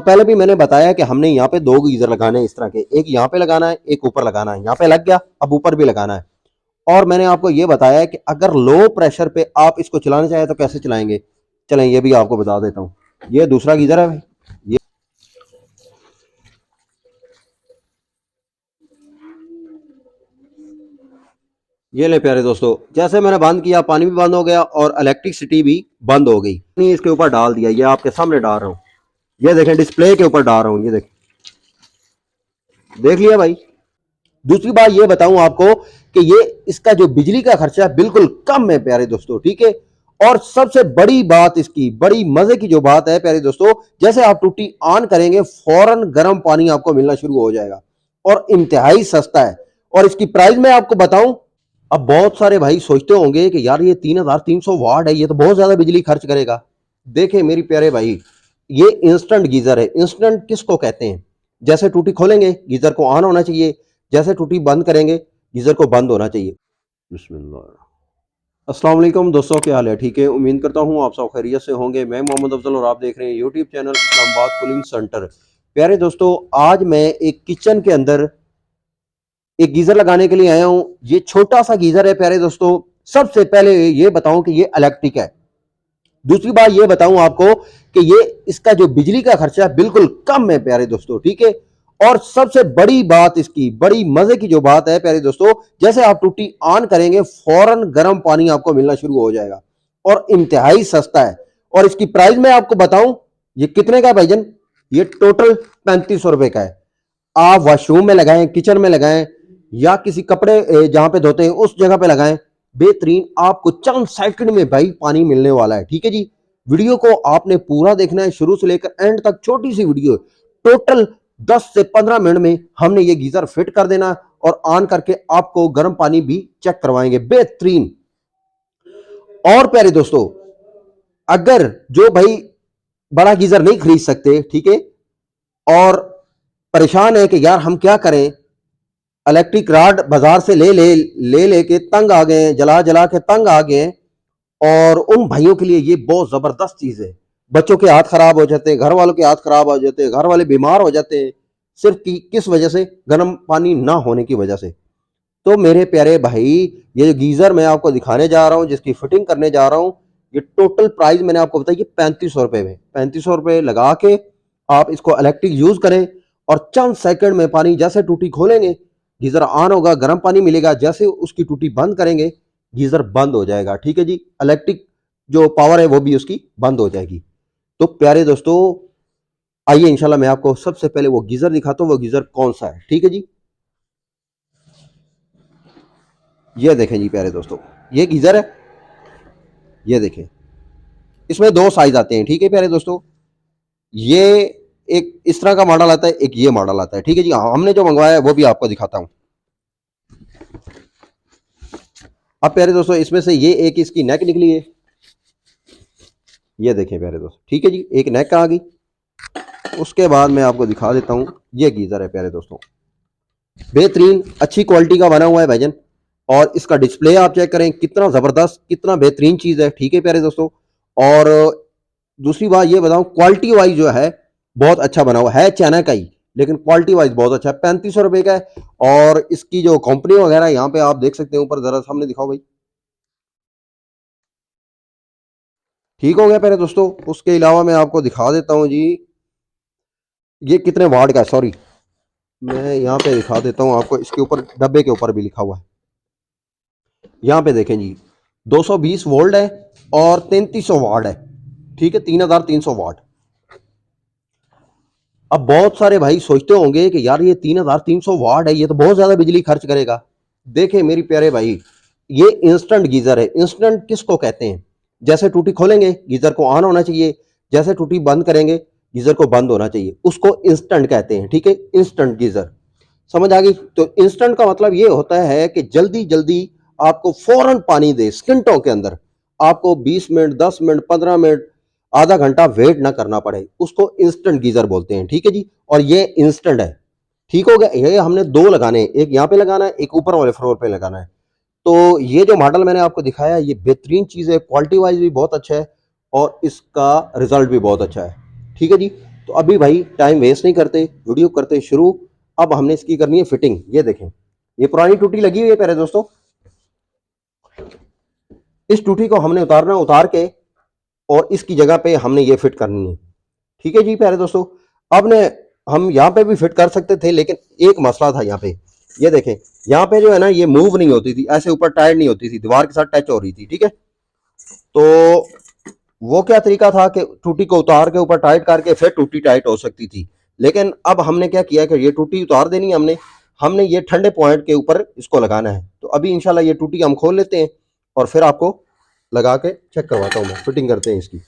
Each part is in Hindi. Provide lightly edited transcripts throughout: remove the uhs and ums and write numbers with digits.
पहले भी मैंने बताया कि हमने यहाँ पे दो गीजर लगाने हैं इस तरह के, एक यहाँ पे लगाना है, एक ऊपर लगाना है। यहाँ पे लग गया, अब ऊपर भी लगाना है। और मैंने आपको ये बताया कि अगर लो प्रेशर पे आप इसको चलाना चाहें तो कैसे चलाएंगे, चलें ये भी आपको बता देता हूँ। ये दूसरा गीजर है भाई, ये ले प्यारे दोस्तों, जैसे मैंने बंद किया पानी भी बंद हो गया और इलेक्ट्रिसिटी भी बंद हो गई। नहीं, इसके ऊपर डाल दिया, ये आपके सामने डाल रहा हूँ। ये देखें, डिस्प्ले के ऊपर डाल रहा हूँ, ये देखें, देख लिया भाई। दूसरी बात ये बताऊं आपको कि ये इसका जो बिजली का खर्चा है बिल्कुल कम है प्यारे दोस्तों, ठीक है। और सबसे बड़ी बात, इसकी बड़ी मजे की जो बात है प्यारे दोस्तों, जैसे आप टूटी ऑन करेंगे फौरन गर्म पानी आपको मिलना शुरू हो जाएगा और इंतहाई सस्ता है। और इसकी प्राइस मैं आपको बताऊं, अब बहुत सारे भाई सोचते होंगे कि यार ये 3300 वाट है, ये तो बहुत ज्यादा बिजली खर्च करेगा। देखें मेरी प्यारे भाई, ये इंस्टेंट गीजर है। इंस्टेंट किसको कहते हैं? जैसे टूटी खोलेंगे गीजर को ऑन होना चाहिए, जैसे टूटी बंद करेंगे गीजर को बंद होना चाहिए। बिस्मिल्लाह। अस्सलाम वालेकुम दोस्तों, क्या हाल है? ठीक है, उम्मीद करता हूँ आप सब खैरियत से होंगे। मैं मोहम्मद अफजल और आप देख रहे हैं YouTube channel Islamabad cooling centre. प्यारे दोस्तों, आज मैं एक किचन के अंदर एक गीजर लगाने के लिए आया हूँ। ये छोटा सा गीजर है प्यारे दोस्तों। सबसे पहले ये बताऊं कि ये इलेक्ट्रिक है। दूसरी बात ये बताऊं आपको कि ये इसका जो बिजली का खर्चा है बिल्कुल कम है प्यारे दोस्तों, ठीक है। और सबसे बड़ी बात, इसकी बड़ी मजे की जो बात है प्यारे दोस्तों, जैसे आप टूटी ऑन करेंगे फौरन गर्म पानी आपको मिलना शुरू हो जाएगा और इंतहाई सस्ता है। और इसकी प्राइस मैं आपको बताऊं, ये कितने का है भाईजन? ये टोटल 3500 रुपए का है। आप वॉशरूम में लगाएं, किचन में लगाएं, या किसी कपड़े जहां पे धोते हैं उस जगह पे लगाएं, बेहतरीन आपको चंद सेकंड में भाई पानी मिलने वाला है, ठीक है जी। वीडियो को आपने पूरा देखना है, शुरू से लेकर एंड तक। छोटी सी वीडियो, टोटल 10 से 15 मिनट में हमने ये गीजर फिट कर देना और ऑन करके आपको गर्म पानी भी चेक करवाएंगे, बेहतरीन। और प्यारे दोस्तों, अगर जो भाई बड़ा गीजर नहीं खरीद सकते, ठीक है, और परेशान है कि यार हम क्या करें, इलेक्ट्रिक रॉड बाजार से ले लेके तंग आ गए हैं, जला जला के तंग आ गए हैं। और उन भाइयों के लिए ये बहुत जबरदस्त चीज है। बच्चों के हाथ खराब हो जाते हैं, घर वालों के हाथ खराब हो जाते हैं, घर वाले बीमार हो जाते हैं, सिर्फ किस वजह से? गर्म पानी ना होने की वजह से। तो मेरे प्यारे भाई, ये जो गीजर मैं आपको दिखाने जा रहा हूँ, जिसकी फिटिंग करने जा रहा हूँ, ये टोटल प्राइस मैंने आपको बताया, ये 3500 रुपए में। 3500 रुपए लगा के आप इसको इलेक्ट्रिक यूज करें और चंद सेकंड में पानी, जैसे टूटी खोलेंगे गीजर ऑन होगा, गर्म पानी मिलेगा, जैसे उसकी टूटी बंद करेंगे गीजर बंद हो जाएगा, ठीक है जी। इलेक्ट्रिक जो पावर है वो भी उसकी बंद हो जाएगी। तो प्यारे दोस्तों, आइए इंशाल्लाह मैं आपको सबसे पहले वो गीजर दिखाता हूँ, वो गीजर कौन सा है, ठीक है जी। ये देखें जी प्यारे दोस्तों, ये गीजर है, ये देखें। इसमें दो साइज आते हैं, ठीक है प्यारे दोस्तों। ये एक इस तरह का मॉडल आता है, एक ये मॉडल आता है, ठीक है जी। हमने जो मंगवाया है वो भी आपको दिखाता हूँ। अब प्यारे दोस्तों, इसमें से ये एक इसकी नेक निकली है, ये देखें प्यारे दोस्तों, ठीक है जी, एक नेक आ गई। उसके बाद मैं आपको दिखा देता हूँ, ये गीजर है प्यारे दोस्तों, बेहतरीन अच्छी क्वालिटी का बना हुआ है भाईजान। और इसका डिस्प्ले आप चेक करें, कितना जबरदस्त, कितना बेहतरीन चीज है, ठीक है प्यारे दोस्तों। और दूसरी बात ये बताऊं, क्वालिटी वाइज जो है बहुत अच्छा बना हुआ है, चाइना का ही, लेकिन क्वालिटी वाइज बहुत अच्छा है। 3500 रुपए का है। और इसकी जो कंपनी वगैरह यहाँ पे आप देख सकते हैं, ऊपर जरा सामने दिखाओ भाई, ठीक हो गया प्यारे दोस्तों। उसके अलावा मैं आपको दिखा देता हूँ जी, ये कितने वाट का है, सॉरी, मैं यहाँ पे दिखा देता हूँ आपको। इसके ऊपर डब्बे के ऊपर भी लिखा हुआ है, यहाँ पे देखें जी, 220 वोल्ट है और 3300 वाट है, ठीक है, 3300 वाट। अब बहुत सारे भाई सोचते होंगे कि यार ये 3300 वाट है, ये तो बहुत ज्यादा बिजली खर्च करेगा। देखें मेरी प्यारे भाई, ये इंस्टेंट गीजर है। इंस्टेंट किसको कहते हैं? जैसे टूटी खोलेंगे गीजर को ऑन होना चाहिए, जैसे टूटी बंद करेंगे गीजर को बंद होना चाहिए, उसको इंस्टेंट कहते हैं, ठीक है, इंस्टेंट गीजर। समझ आ गई? तो इंस्टेंट का मतलब ये होता है कि जल्दी जल्दी आपको फौरन पानी दे, सेकंडों के अंदर। आपको 20 मिनट, 10 मिनट, 15 मिनट, आधा घंटा वेट ना करना पड़े, उसको इंस्टेंट गीजर बोलते हैं, ठीक है जी। और ये इंस्टेंट है, ठीक हो गया। ये हमने दो लगाने हैं, एक यहाँ पे लगाना है, एक ऊपर वाले फ्लोर पे लगाना है। तो ये जो मॉडल मैंने आपको दिखाया, ये बेहतरीन चीज है, क्वालिटी वाइज भी बहुत अच्छा है और इसका रिजल्ट भी बहुत अच्छा है, ठीक है जी। तो अभी भाई टाइम वेस्ट नहीं करते, वीडियो करते शुरू। अब हमने इसकी करनी है फिटिंग। ये देखें, ये पुरानी टूटी लगी हुई है प्यारे दोस्तों। इस टूटी को हमने उतारना, उतार के और इसकी जगह पे हमने ये फिट करनी है। ठीक है जी प्यारे दोस्तों। अब ने हम यहाँ पे भी फिट कर सकते थे, लेकिन एक मसला था यहाँ पे। ये देखें, यहाँ पे जो है ना, ये मूव नहीं होती थी, ऐसे ऊपर टाइट नहीं होती थी, दीवार के साथ टच हो रही थी। ठीक है, तो वो क्या तरीका था कि टूटी को उतार के ऊपर टाइट करके फिर टूटी टाइट हो सकती थी। लेकिन अब हमने क्या किया कि ये टूटी उतार देनी है हमने। हमने ये ठंडे पॉइंट के ऊपर इसको लगाना है। तो अभी इंशाल्लाह ये टूटी हम खोल लेते हैं और फिर आपको लगा के चेक करवाता हूँ मैं, फिटिंग करते हैं इसकी।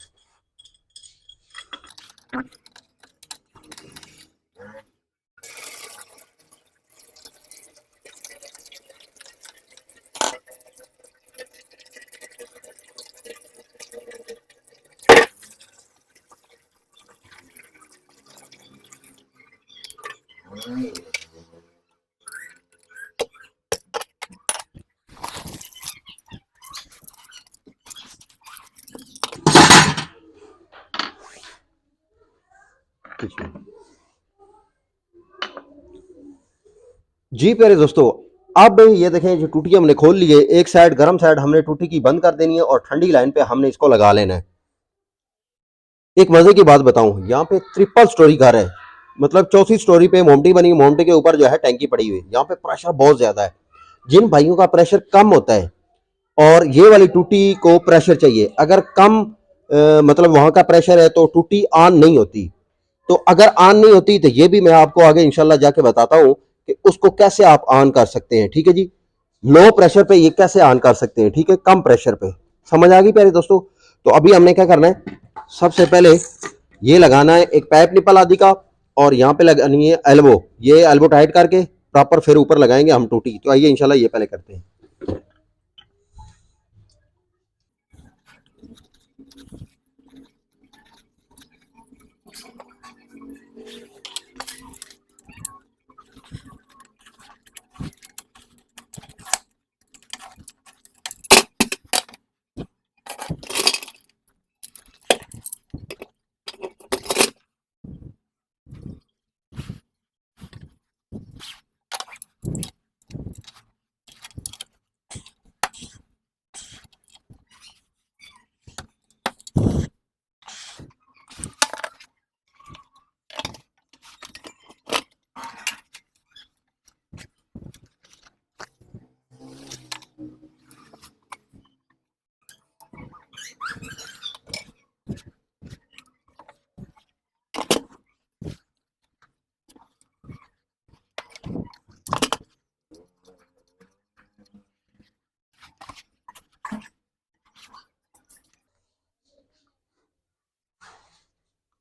जी प्यारे दोस्तों, अब ये देखें, जो टूटी हमने खोल ली है, एक साइड गर्म साइड हमने टूटी की बंद कर देनी है और ठंडी लाइन पे हमने इसको लगा लेना है। एक मजे की बात बताऊं, यहाँ पे ट्रिपल स्टोरी घर है, मतलब चौथी स्टोरी पे मोमटी बनी, मोमटी के ऊपर जो है टैंकी पड़ी हुई है। यहाँ पे प्रेशर बहुत ज्यादा है। जिन भाइयों का प्रेशर कम होता है और ये वाली टूटी को प्रेशर चाहिए, अगर कम मतलब वहां का प्रेशर है तो टूटी ऑन नहीं होती। तो अगर ऑन नहीं होती तो ये भी मैं आपको आगे इंशाल्लाह जाके बताता हूँ कि उसको कैसे आप ऑन कर सकते हैं। ठीक है जी, लो प्रेशर पे ये कैसे ऑन कर सकते हैं, ठीक है, कम प्रेशर पे। समझ आ गई प्यारे दोस्तों। तो अभी हमने क्या करना है, सबसे पहले ये लगाना है एक पाइप निपल आदि का, और यहाँ पे लगानी है एल्बो। ये एल्बो टाइट करके प्रॉपर फिर ऊपर लगाएंगे हम टूटी। तो आइए इंशाल्लाह ये पहले करते हैं।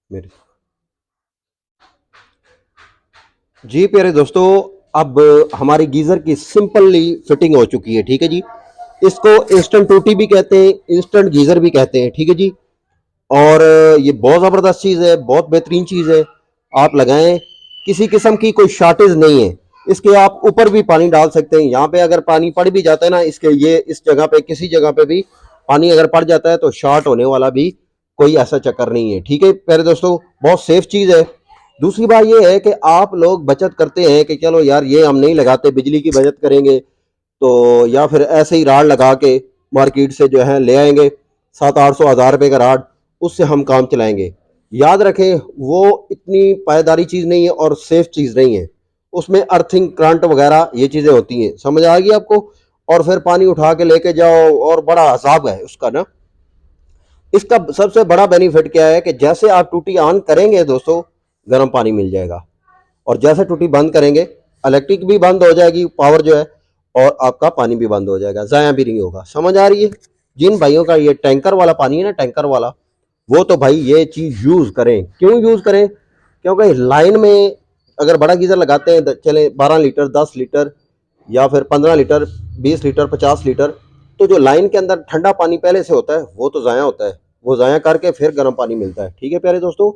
मेरे जी प्यारे दोस्तों, अब हमारी गीजर की सिंपली फिटिंग हो चुकी है। ठीक है जी, इसको इंस्टेंट टूटी भी कहते हैं, इंस्टेंट गीजर भी कहते हैं। ठीक है जी, और ये बहुत ज़बरदस्त चीज़ है, बहुत बेहतरीन चीज़ है। आप लगाएं, किसी किस्म की कोई शॉर्टेज नहीं है। इसके आप ऊपर भी पानी डाल सकते हैं। यहाँ पे अगर पानी पड़ भी जाता है ना, इसके ये इस जगह पे किसी जगह पे भी पानी अगर पड़ जाता है तो शॉर्ट होने वाला भी कोई ऐसा चक्कर नहीं है। ठीक है प्यारे दोस्तों, बहुत सेफ चीज़ है। दूसरी बात ये है कि आप लोग बचत करते हैं कि चलो यार ये हम नहीं लगाते, बिजली की बचत करेंगे, तो या फिर ऐसे ही राड लगा के मार्केट से जो है ले आएंगे 700-800 हज़ार रुपए का राड, उससे हम काम चलाएंगे। याद रखें, वो इतनी पायदारी चीज़ नहीं है और सेफ चीज़ नहीं है। उसमें अर्थिंग करंट वगैरह ये चीज़ें होती हैं। समझ आ गई आपको। और फिर पानी उठा के लेके जाओ, और बड़ा अजाब है उसका ना। इसका सबसे बड़ा बेनिफिट क्या है कि जैसे आप टूटी ऑन करेंगे दोस्तों, गर्म पानी मिल जाएगा, और जैसे टूटी बंद करेंगे इलेक्ट्रिक भी बंद हो जाएगी, पावर जो है, और आपका पानी भी बंद हो जाएगा, ज़ाया भी नहीं होगा। समझ आ रही है। जिन भाइयों का ये टैंकर वाला पानी है ना, टैंकर वाला, वो तो भाई ये चीज़ यूज़ करें। क्यों यूज़ करें? क्योंकि लाइन में अगर बड़ा गीज़र लगाते हैं, चले 12 लीटर, 10 लीटर, या फिर 15 लीटर, 20 लीटर, 50 लीटर, तो जो लाइन के अंदर ठंडा पानी पहले से होता है वो तो ज़ाया होता है। वो ज़ाया करके फिर गर्म पानी मिलता है। ठीक है प्यारे दोस्तों।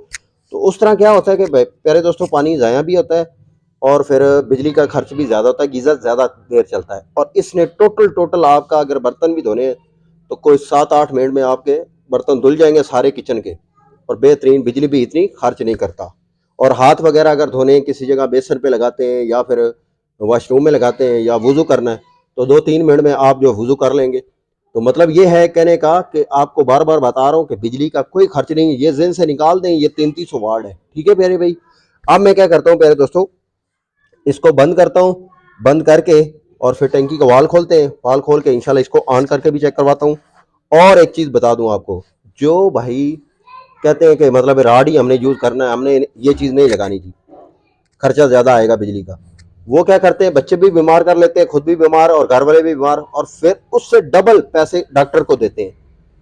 तो उस तरह क्या होता है कि प्यारे दोस्तों, पानी ज़ाया भी होता है और फिर बिजली का खर्च भी ज़्यादा होता है, गीज़र ज़्यादा देर चलता है। और इसने टोटल टोटल आपका अगर बर्तन भी धोने हैं तो कोई 7-8 मिनट में आपके बर्तन धुल जाएंगे सारे किचन के, और बेहतरीन, बिजली भी इतनी खर्च नहीं करता। और हाथ वगैरह अगर धोने किसी जगह बेसन पे लगाते हैं या फिर वॉशरूम में लगाते हैं या वुजू करना है तो 2-3 मिनट में आप जो वुजू कर लेंगे। तो मतलब ये है कहने का कि आपको बार बार बता रहा हूँ कि बिजली का कोई खर्च नहीं है, ये जेन से निकाल दें, ये 3300 वाट है। ठीक है प्यारे भाई। अब मैं क्या करता हूँ प्यारे दोस्तों, इसको बंद करता हूँ, बंद करके और फिर टंकी का वाल खोलते हैं, वाल खोल के इंशाल्लाह इसको ऑन करके भी चेक करवाता हूँ। और एक चीज़ बता दूँ आपको, जो भाई कहते हैं कि मतलब राड ही हमने यूज़ करना है, हमने ये चीज़ नहीं लगानी थी, खर्चा ज़्यादा आएगा बिजली का, वो क्या करते हैं, बच्चे भी बीमार कर लेते हैं, खुद भी बीमार और घर वाले भी बीमार, और फिर उससे डबल पैसे डॉक्टर को देते हैं।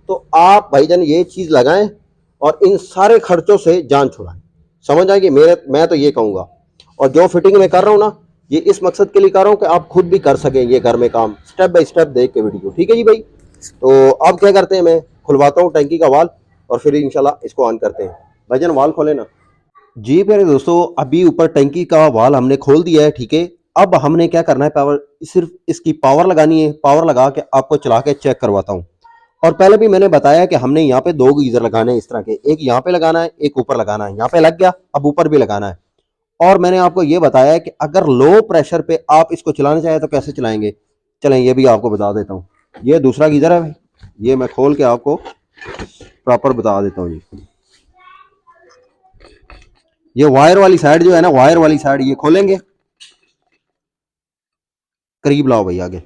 तो आप भाईजान ये चीज़ लगाएं और इन सारे खर्चों से जान छुड़ाएं। समझ आएगी मेरे, मैं तो ये कहूँगा। और जो फिटिंग में कर रहा हूँ ना, ये इस मकसद के लिए कर रहा हूँ कि आप खुद भी कर सकें ये घर में काम, स्टेप बाय स्टेप देख के वीडियो। ठीक है जी भाई। तो अब क्या करते हैं, मैं खुलवाता हूँ टंकी का वाल और फिर इंशाल्लाह इसको ऑन करते हैं। भाईजान वाल खोले ना। जी मेरे दोस्तों, अभी ऊपर टंकी का वाल हमने खोल दिया है। ठीक है। अब हमने क्या करना है, पावर, सिर्फ इसकी पावर लगानी है। पावर लगा के आपको चला के चेक करवाता हूँ। और पहले भी मैंने बताया कि हमने यहाँ पे 2 गीजर लगाने हैं इस तरह के, एक यहाँ पे लगाना है, एक ऊपर लगाना है। यहाँ पे लग गया, अब ऊपर भी लगाना है। और मैंने आपको ये बताया है कि अगर लो प्रेशर पे आप इसको चलाना चाहें तो कैसे चलाएंगे, चलें ये भी आपको बता देता हूँ। ये दूसरा गीजर है भाई, ये मैं खोल के आपको प्रॉपर बता देता हूँ जी। ये वायर वाली साइड जो है ना, वायर वाली साइड ये खोलेंगे, करीब लाओ भाई आगे,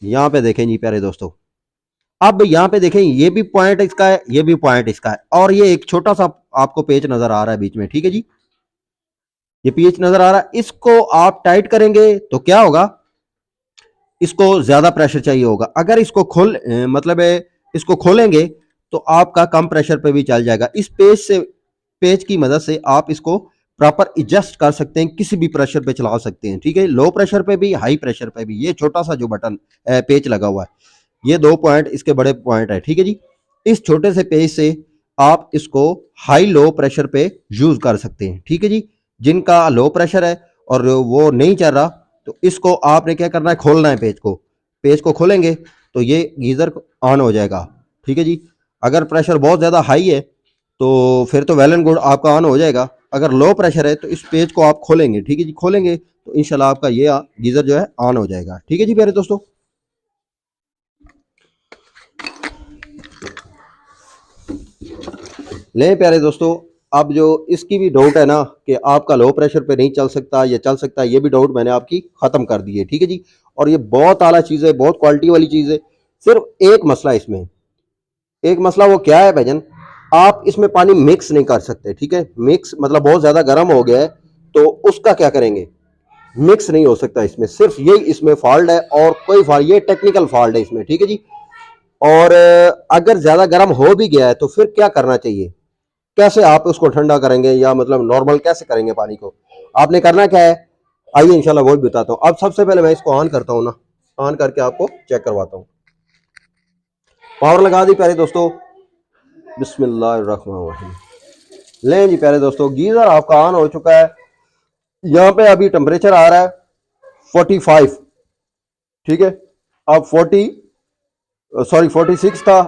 यहाँ पे देखें जी प्यारे दोस्तों। अब यहाँ पे देखें, ये भी पॉइंट इसका है, ये भी पॉइंट इसका है, और ये एक छोटा सा आपको पेच नजर आ रहा है बीच में। ठीक है जी, ये पेच नजर आ रहा है, इसको आप टाइट करेंगे तो क्या होगा, इसको ज्यादा प्रेशर चाहिए होगा। अगर इसको मतलब इसको खोलेंगे तो आपका कम प्रेशर पे भी चल जाएगा। इस पेच से, पेच की मदद से आप इसको प्रॉपर एडजस्ट कर सकते हैं, किसी भी प्रेशर पे चला सकते हैं। ठीक है, लो प्रेशर पे भी, हाई प्रेशर पे भी। ये छोटा सा जो बटन पेच लगा हुआ है, ये 2 पॉइंट इसके बड़े पॉइंट है। ठीक है जी, इस छोटे से पेज से आप इसको हाई लो प्रेशर पे यूज कर सकते हैं। ठीक है जी, जिनका लो प्रेशर है और वो नहीं चल रहा, तो इसको आपने क्या करना है, खोलना है पेज को। पेज को खोलेंगे तो ये गीजर ऑन हो जाएगा। ठीक है जी, अगर प्रेशर बहुत ज़्यादा हाई है तो फिर तो वेल एंड गुड, आपका ऑन हो जाएगा। अगर लो प्रेशर है तो इस पेज को आप खोलेंगे। ठीक है जी, खोलेंगे तो इंशाल्लाह आपका ये गीजर जो है ऑन हो जाएगा। ठीक है जी प्यारे दोस्तों। ले प्यारे दोस्तों, अब जो इसकी भी डाउट है ना कि आपका लो प्रेशर पे नहीं चल सकता या चल सकता है, ये भी डाउट मैंने आपकी खत्म कर दी है। ठीक है जी, और ये बहुत आला चीज़ है, बहुत क्वालिटी वाली चीज़ है। सिर्फ एक मसला है इसमें, एक मसला वो क्या है भाईजान, आप इसमें पानी मिक्स नहीं कर सकते। ठीक है, मिक्स मतलब बहुत ज़्यादा गर्म हो गया है तो उसका क्या करेंगे, मिक्स नहीं हो सकता इसमें। सिर्फ यही इसमें फॉल्ट है और कोई फॉल्ट, ये टेक्निकल फॉल्ट है इसमें। ठीक है जी, और अगर ज़्यादा गर्म हो भी गया है तो फिर क्या करना चाहिए, कैसे आप उसको ठंडा करेंगे या मतलब नॉर्मल कैसे करेंगे पानी को, आपने करना क्या है, आइए इंशाल्लाह वो भी बताता हूँ। अब सबसे पहले मैं इसको ऑन करता हूँ ना, ऑन करके आपको चेक करवाता हूँ। पावर लगा दी प्यारे दोस्तों, बिस्मिल्लाहिर्रहमानिर्रहीम। लें जी प्यारे दोस्तों, गीजर आपका ऑन हो चुका है। यहाँ पे अभी टेम्परेचर आ रहा है 45। ठीक है, अब 46 था,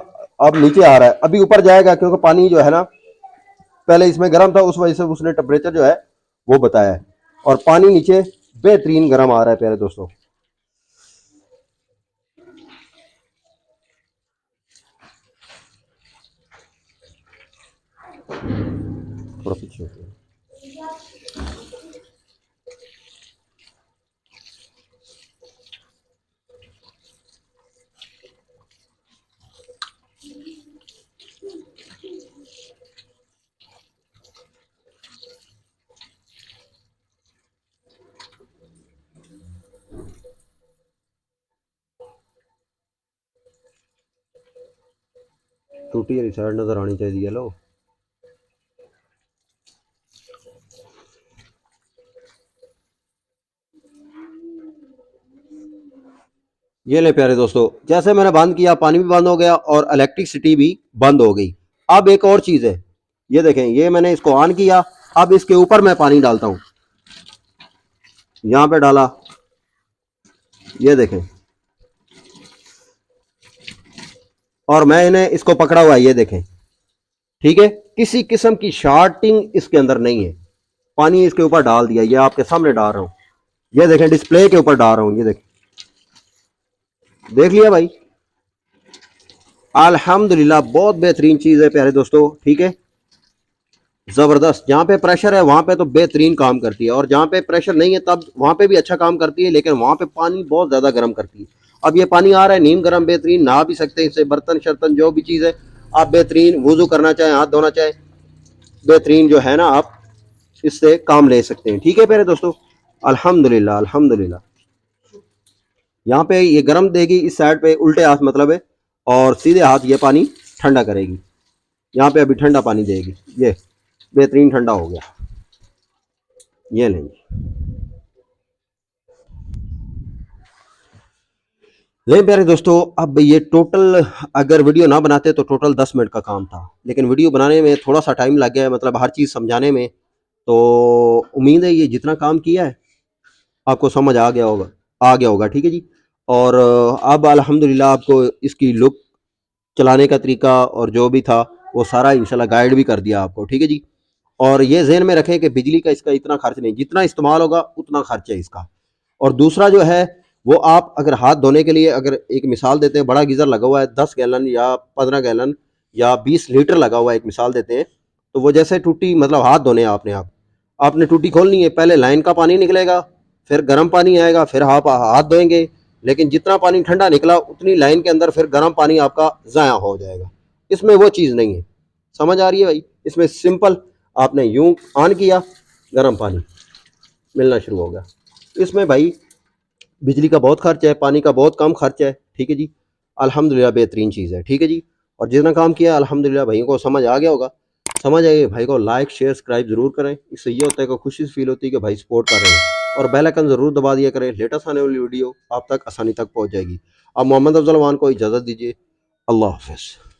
अब नीचे आ रहा है, अभी ऊपर जाएगा क्योंकि पानी जो है ना पहले इसमें गर्म था, उस वजह से उसने टेम्परेचर जो है वो बताया है, और पानी नीचे बेहतरीन गर्म आ रहा है प्यारे दोस्तों। थोड़ा पीछे होते हैं। टूटी वाली साइड नजर आनी चाहिए। लो, ये ले प्यारे दोस्तों, जैसे मैंने बंद किया पानी भी बंद हो गया और इलेक्ट्रिसिटी भी बंद हो गई। अब एक और चीज है, ये देखें, ये मैंने इसको ऑन किया, अब इसके ऊपर मैं पानी डालता हूं, यहां पे डाला, ये देखें, और मैं इन्हें इसको पकड़ा हुआ है, ये देखें। ठीक है, किसी किस्म की शार्टिंग इसके अंदर नहीं है। पानी इसके ऊपर डाल दिया, ये आपके सामने डाल रहा हूँ, ये देखें डिस्प्ले के ऊपर डाल रहा हूँ, ये देख लिया भाई। अल्हम्दुलिल्लाह बहुत बेहतरीन चीज़ है प्यारे दोस्तों, ठीक है, ज़बरदस्त। जहाँ पे प्रेशर है वहाँ पे तो बेहतरीन काम करती है, और जहाँ पे प्रेशर नहीं है तब वहाँ पे भी अच्छा काम करती है, लेकिन वहाँ पे पानी बहुत ज़्यादा गर्म करती है। अब ये पानी आ रहा है नीम गर्म, बेहतरीन, नहा भी सकते हैं इससे, बर्तन शर्तन जो भी चीज़ है आप बेहतरीन वुज़ू करना चाहें, हाथ धोना चाहें, बेहतरीन जो है ना आप इससे काम ले सकते हैं, ठीक है प्यारे दोस्तों। अल्हम्दुलिल्लाह अल्हम्दुलिल्लाह। यहाँ पे ये गर्म देगी इस साइड पे उल्टे हाथ मतलब है, और सीधे हाथ ये पानी ठंडा करेगी। यहाँ पे अभी ठंडा पानी देगी, ये बेहतरीन ठंडा हो गया, ये लेंगे। नहीं प्यारे दोस्तों, अब ये टोटल अगर वीडियो ना बनाते तो टोटल 10 मिनट का काम था, लेकिन वीडियो बनाने में थोड़ा सा टाइम लग गया है, मतलब हर चीज़ समझाने में। तो उम्मीद है ये जितना काम किया है आपको समझ आ गया होगा, ठीक है जी। और अब अल्हम्दुलिल्लाह आपको इसकी लुक, चलाने का तरीका और जो भी था वो सारा इंशाल्लाह गाइड भी कर दिया आपको, ठीक है जी। और ये ज़हन में रखें कि बिजली का इसका इतना खर्च नहीं, जितना इस्तेमाल होगा उतना खर्च है इसका। और दूसरा जो है वो आप अगर हाथ धोने के लिए, अगर एक मिसाल देते हैं, बड़ा गीज़र लगा हुआ है 10 गैलन या 15 गैलन या 20 लीटर लगा हुआ है, एक मिसाल देते हैं, तो वो जैसे टूटी, मतलब हाथ धोने आपने आपने टूटी खोलनी है, पहले लाइन का पानी निकलेगा, फिर गर्म पानी आएगा, फिर आप हाथ धोएंगे, लेकिन जितना पानी ठंडा निकला उतनी लाइन के अंदर फिर गर्म पानी आपका ज़ाया हो जाएगा। इसमें वो चीज़ नहीं है, समझ आ रही है भाई। इसमें सिंपल आपने यूं ऑन किया, गर्म पानी मिलना शुरू हो गया। इसमें भाई बिजली का बहुत खर्च है, पानी का बहुत कम खर्च है, ठीक है जी। अल्हम्दुलिल्लाह बेहतरीन चीज़ है, ठीक है जी। और जितना काम किया अल्हम्दुलिल्लाह भाइयों को समझ आ गया होगा। समझ आइए भाई को लाइक शेयर सब्सक्राइब ज़रूर करें, इससे ये होता है कि खुशी फील होती है कि भाई सपोर्ट कर रहे हैं, और बेल आइकन ज़रूर दबा दिया करें, लेटेस्ट आने वाली वीडियो आप तक आसानी तक पहुँच जाएगी। अब मोहम्मद अफजल मान को इजाज़त दीजिए, अल्लाह हाफ़िज़।